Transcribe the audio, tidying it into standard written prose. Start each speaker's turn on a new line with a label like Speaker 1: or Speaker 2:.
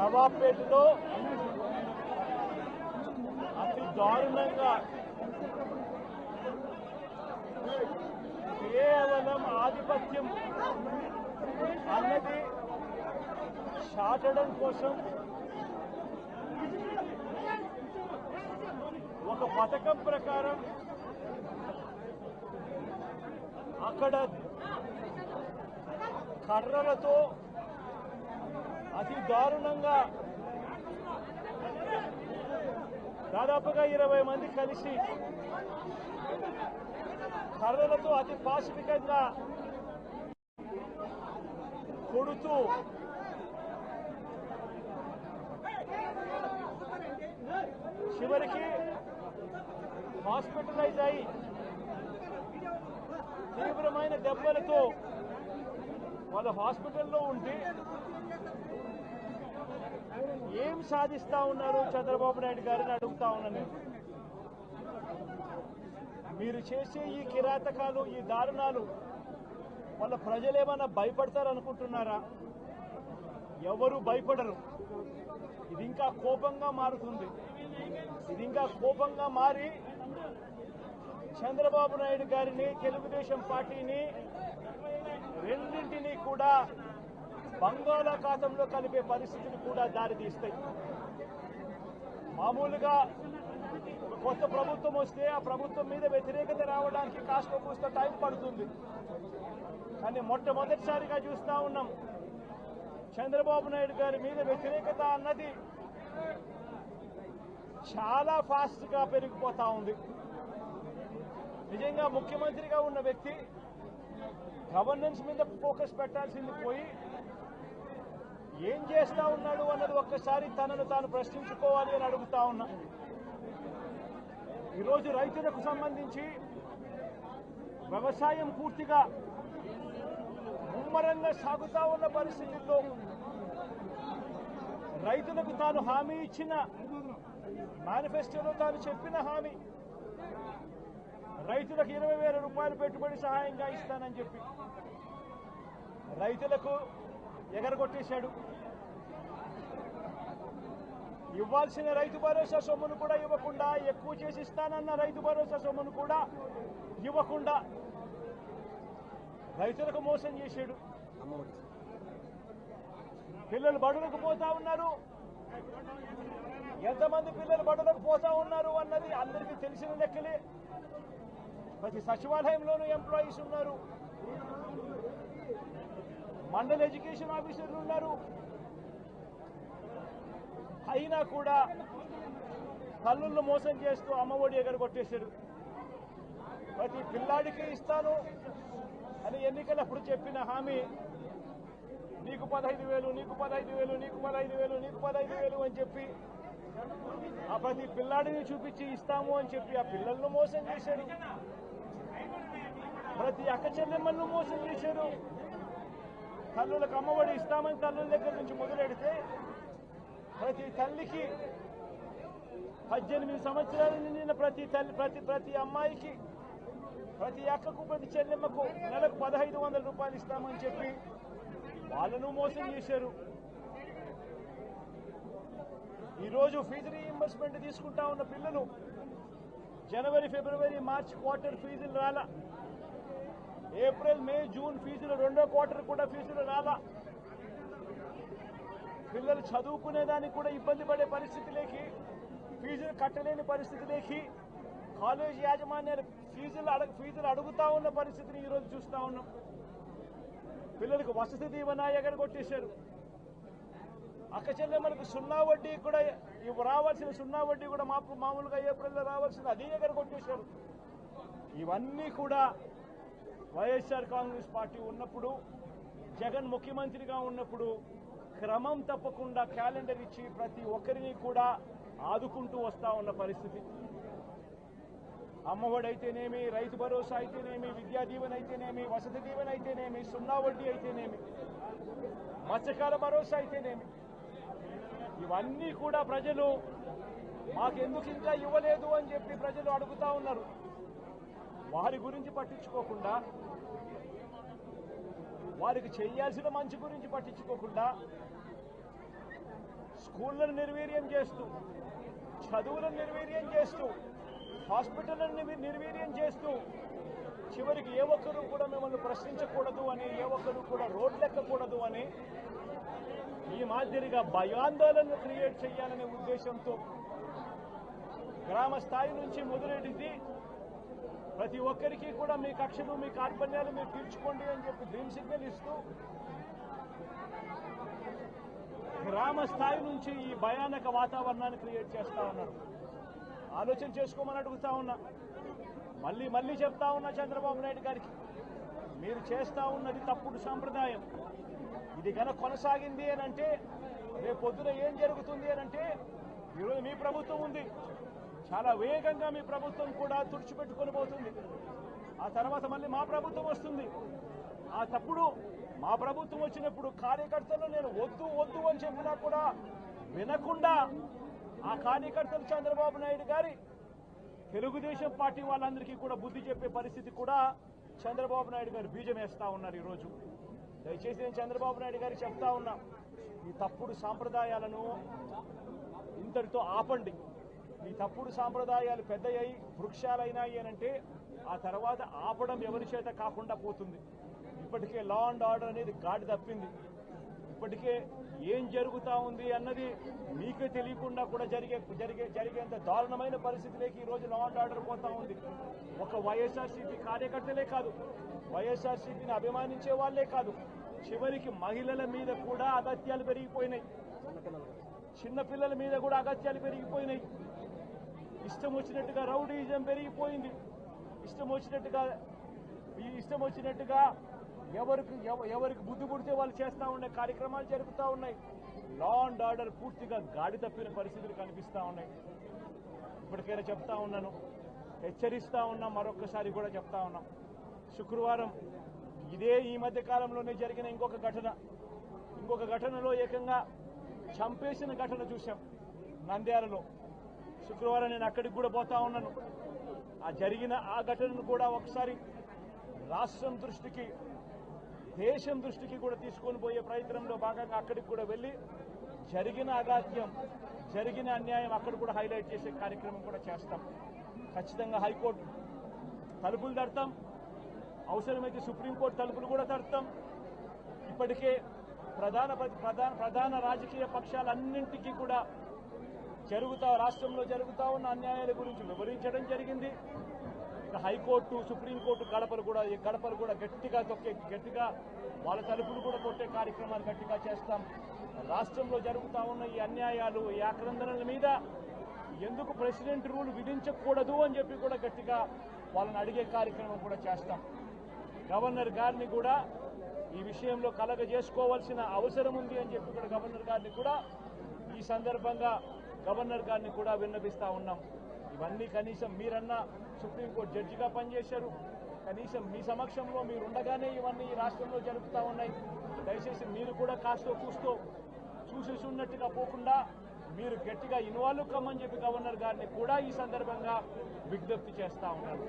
Speaker 1: నవాబ్పేటలో అతి దారుణంగా కేవలం ఆధిపత్యం అన్నది చాటడం కోసం ఒక పథకం ప్రకారం అక్కడ కర్రలతో అతి దారుణంగా దాదాపుగా 20 మంది కలిసి కర్రలతో అతి పాశవికంగా కొడుతూ చివరికి హాస్పిటలైజ్ అయి తీవ్రమైన దెబ్బలతో వాళ్ళ హాస్పిటల్లో ఉంటే ఏం సాధిస్తా ఉన్నారు చంద్రబాబు నాయుడు గారిని అడుగుతా ఉన్నాను. మీరు చేసే ఈ కిరాతకాలు, ఈ దారుణాలు వాళ్ళ ప్రజలేమన్నా భయపడతారనుకుంటున్నారా? ఎవరు భయపడరు. ఇది ఇంకా కోపంగా మారుతుంది. ఇది ఇంకా కోపంగా మారి చంద్రబాబు నాయుడు గారిని, తెలుగుదేశం పార్టీని రెండింటినీ కూడా బంగాళాఖాతంలో కలిపే పరిస్థితులు కూడా దారితీస్తాయి. మామూలుగా కొత్త ప్రభుత్వం వస్తే ఆ ప్రభుత్వం మీద వ్యతిరేకత రావడానికి కాస్త కూస్త టైం పడుతుంది. కానీ మొట్టమొదటిసారిగా చూస్తా ఉన్నాం చంద్రబాబు నాయుడు గారి మీద వ్యతిరేకత అన్నది చాలా ఫాస్ట్ గా పెరిగిపోతా ఉంది. నిజంగా ముఖ్యమంత్రిగా ఉన్న వ్యక్తి గవర్నెన్స్ మీద ఫోకస్ పెట్టాల్సింది పోయి ఏం చేస్తా ఉన్నాడు అన్నది ఒక్కసారి తనను తాను ప్రశ్నించుకోవాలి అని అడుగుతా ఉన్నా. ఈరోజు రైతులకు సంబంధించి వ్యవసాయం పూర్తిగా ముమ్మరంగా సాగుతా ఉన్న పరిస్థితుల్లో రైతులకు తాను హామీ ఇచ్చిన మేనిఫెస్టోలో తాను చెప్పిన హామీ రైతులకు 20,000 రూపాయలు పెట్టుబడి సహాయంగా ఇస్తానని చెప్పి రైతులకు ఎగరగొట్టేశాడు. ఇవ్వాల్సిన రైతు భరోసా సొమ్మును కూడా ఇవ్వకుండా, ఎక్కువ చేసి ఇస్తానన్న రైతు భరోసా సొమ్మును కూడా ఇవ్వకుండా రైతులకు మోసం చేశాడు. పిల్లలు బడులకు పోతా ఉన్నారు. ఎంతమంది పిల్లలు బడులకు పోతా ఉన్నారు అన్నది అందరికీ తెలిసిన లెక్కలే. ప్రతి సచివాలయంలోనూ ఎంప్లాయీస్ ఉన్నారు, మండల ఎడ్యుకేషన్ ఆఫీసర్లు ఉన్నారు. అయినా కూడా తల్లులను మోసం చేస్తూ అమ్మఒడి ఎగరగొట్టేశారు. ప్రతి పిల్లాడికి ఇస్తాను అని ఎన్నికలప్పుడు చెప్పిన హామీ నీకు 15,000, నీకు 15,000, నీకు 15,000, నీకు 15,000 అని చెప్పి ఆ ప్రతి పిల్లాడిని చూపించి ఇస్తాము అని చెప్పి ఆ పిల్లలను మోసం చేశారు. ప్రతి అక్క చెల్లెమ్మలను మోసం చేశారు. తల్లులకు అమ్మఒడి ఇస్తామని తల్లుల దగ్గర నుంచి మొదలెడితే ప్రతి తల్లికి 18 సంవత్సరాలు నిండిన ప్రతి అమ్మాయికి, ప్రతి అక్కకు, ప్రతి చెల్లెమ్మకు నెలకు 1,500 రూపాయలు ఇస్తామని చెప్పి వాళ్ళను మోసం చేశారు. ఈరోజు ఫీజు రీయింబర్స్మెంట్ తీసుకుంటా ఉన్న పిల్లలు జనవరి, ఫిబ్రవరి, మార్చి క్వార్టర్ ఫీజులు రాలా. ఏప్రిల్, మే, జూన్ ఫీజులు, 2వ క్వార్టర్ కూడా ఫీజులు రాలా. పిల్లలు చదువుకునేదానికి కూడా ఇబ్బంది పడే పరిస్థితిలోకి, ఫీజులు కట్టలేని పరిస్థితిలోకి కాలేజ్ యాజమాన్యాలు ఫీజులు అడుగుతా ఉన్న పరిస్థితిని ఈరోజు చూస్తా ఉన్నాం. పిల్లలకు వసతి దీవెన ఎగరగొట్టేశారు. అక్క చెల్లెమ్మలకు సున్నా వడ్డీ కూడా రావాల్సిన సున్నా వడ్డీ కూడా మామూలుగా ఏప్రిల్లో రావాల్సింది అది ఎగరగొట్టేశారు. ఇవన్నీ కూడా వైఎస్ఆర్ కాంగ్రెస్ పార్టీ ఉన్నప్పుడు, జగన్ ముఖ్యమంత్రిగా ఉన్నప్పుడు క్రమం తప్పకుండా క్యాలెండర్ ఇచ్చి ప్రతి ఒక్కరిని కూడా ఆదుకుంటూ వస్తా ఉన్న పరిస్థితి. అమ్మఒడి అయితేనేమి, రైతు భరోసా అయితేనేమి, విద్యా దీవెన అయితేనేమి, వసతి దీవెన అయితేనేమి, సున్నా వడ్డీ అయితేనేమి, మత్స్యకాల భరోసా అయితేనేమి, ఇవన్నీ కూడా ప్రజలు మాకెందుకు ఇంకా ఇవ్వలేదు అని చెప్పి ప్రజలు అడుగుతా ఉన్నారు. వారి గురించి పట్టించుకోకుండా, వారికి చేయాల్సిన మంచి గురించి పట్టించుకోకుండా స్కూళ్లను నిర్వీర్యం చేస్తూ, చదువులను నిర్వీర్యం చేస్తూ, హాస్పిటళ్లను నిర్వీర్యం చేస్తూ, చివరికి ఏ ఒక్కరు కూడా మిమ్మల్ని ప్రశ్నించకూడదు అని, ఏ ఒక్కరు కూడా రోడ్లెక్కకూడదు అని ఈ మాదిరిగా భయాందోళనలు క్రియేట్ చేయాలనే ఉద్దేశంతో గ్రామ స్థాయి నుంచి మొదలెడింది. ప్రతి ఒక్కరికి కూడా మీ కక్షలు, మీ కార్పణ్యాలు మీరు తీర్చుకోండి అని చెప్పి గ్రీన్ సిగ్నల్ ఇస్తూ గ్రామ స్థాయి నుంచి ఈ భయానక వాతావరణాన్ని క్రియేట్ చేస్తా ఉన్నారు. ఆలోచన చేసుకోమని అడుగుతా ఉన్నా. మళ్ళీ చెప్తా ఉన్నా చంద్రబాబు నాయుడు గారికి, మీరు చేస్తా ఉన్నది తప్పుడు సాంప్రదాయం. ఇది కనుక కొనసాగింది అని అంటే రేపు పొద్దున ఏం జరుగుతుంది అని అంటే, ఈరోజు మీ ప్రభుత్వం ఉంది, చాలా వేగంగా మీ ప్రభుత్వం కూడా తుడిచిపెట్టుకొని పోతుంది. ఆ తర్వాత మళ్ళీ మా ప్రభుత్వం వస్తుంది. ఆ తప్పుడు మా ప్రభుత్వం వచ్చినప్పుడు కార్యకర్తలు నేను వద్దు అని చెప్పినా కూడా వినకుండా ఆ కార్యకర్తలు చంద్రబాబు నాయుడు గారి తెలుగుదేశం పార్టీ వాళ్ళందరికీ కూడా బుద్ధి చెప్పే పరిస్థితి కూడా చంద్రబాబు నాయుడు గారు బీజం వేస్తా ఉన్నారు ఈరోజు. దయచేసి నేను చంద్రబాబు నాయుడు గారికి చెప్తా ఉన్నా, ఈ తప్పుడు సాంప్రదాయాలను ఇంతటితో ఆపండి. ఈ తప్పుడు సాంప్రదాయాలు పెద్దయ్యాయి, వృక్షాలైనాయి అనంటే ఆ తర్వాత ఆపడం ఎవరి చేత కాకుండా పోతుంది. ఇప్పటికే లా అండ్ ఆర్డర్ అనేది గాడి తప్పింది. ఇప్పటికే ఏం జరుగుతా ఉంది అన్నది మీకే తెలియకుండా కూడా జరిగేంత దారుణమైన పరిస్థితిలోకి ఈరోజు లా అండ్ ఆర్డర్ పోతా ఉంది. ఒక వైఎస్ఆర్సీపీ కార్యకర్తలే కాదు, వైఎస్ఆర్సీపీని అభిమానించే వాళ్లే కాదు, చివరికి మహిళల మీద కూడా అగత్యాలు పెరిగిపోయినాయి, చిన్నపిల్లల మీద కూడా అగత్యాలు పెరిగిపోయినాయి. ఇష్టం వచ్చినట్టుగా రౌడీజం పెరిగిపోయింది. ఇష్టం వచ్చినట్టుగా ఎవరికి బుద్ధి పుడితే వాళ్ళు చేస్తా ఉండే కార్యక్రమాలు జరుగుతూ ఉన్నాయి. లా అండ్ ఆర్డర్ పూర్తిగా గాడి తప్పిన పరిస్థితులు కనిపిస్తా ఉన్నాయి. ఇప్పటికైనా చెప్తా ఉన్నాను, హెచ్చరిస్తా ఉన్నాం, మరొకసారి కూడా చెప్తా ఉన్నాం. శుక్రవారం ఈ మధ్య కాలంలోనే జరిగిన ఇంకొక ఘటనలో ఏకంగా చంపేసిన ఘటన చూశాం నంద్యాలలో. శుక్రవారం నేను అక్కడికి కూడా పోతా ఉన్నాను. ఆ ఘటనను కూడా ఒకసారి రాష్ట్రం దృష్టికి, దేశం దృష్టికి కూడా తీసుకొని పోయే ప్రయత్నంలో భాగంగా అక్కడికి కూడా వెళ్లి జరిగిన అగాత్యం, జరిగిన అన్యాయం అక్కడ కూడా హైలైట్ చేసే కార్యక్రమం కూడా చేస్తాం. ఖచ్చితంగా హైకోర్టు తలుపులు తడతాం, అవసరమైతే సుప్రీంకోర్టు తలుపులు కూడా తడతాం. ఇప్పటికే ప్రధాన రాజకీయ పక్షాలన్నింటికీ కూడా రాష్ట్రంలో జరుగుతా ఉన్న అన్యాయాల గురించి వివరించడం జరిగింది. ఇక హైకోర్టు, సుప్రీంకోర్టు గడపలు కూడా గట్టిగా వాళ్ళ తలుపులు కూడా కొట్టే కార్యక్రమాలు గట్టిగా చేస్తాం. రాష్ట్రంలో జరుగుతా ఉన్న ఈ అన్యాయాలు, ఈ ఆక్రందనల మీద ఎందుకు ప్రెసిడెంట్ రూల్ విధించకూడదు అని చెప్పి కూడా గట్టిగా వాళ్ళని అడిగే కార్యక్రమం కూడా చేస్తాం. గవర్నర్ గారిని కూడా ఈ విషయంలో కలగజేసుకోవాల్సిన అవసరం ఉంది అని చెప్పి కూడా గవర్నర్ గారిని కూడా ఈ సందర్భంగా విన్నపిస్తా ఉన్నాం. ఇవన్నీ కనీసం మీరన్నా సుప్రీంకోర్టు జడ్జిగా పనిచేశారు, కనీసం మీ సమక్షంలో మీరు ఉండగానే ఇవన్నీ ఈ రాష్ట్రంలో జరుగుతూ ఉన్నాయి. దయచేసి మీరు కూడా కాస్తో కూస్తో చూసేసి ఉన్నట్టుగా పోకుండా మీరు గట్టిగా ఇన్వాల్వ్ కమ్మని చెప్పి గవర్నర్ గారిని కూడా ఈ సందర్భంగా విజ్ఞప్తి చేస్తా ఉన్నారు.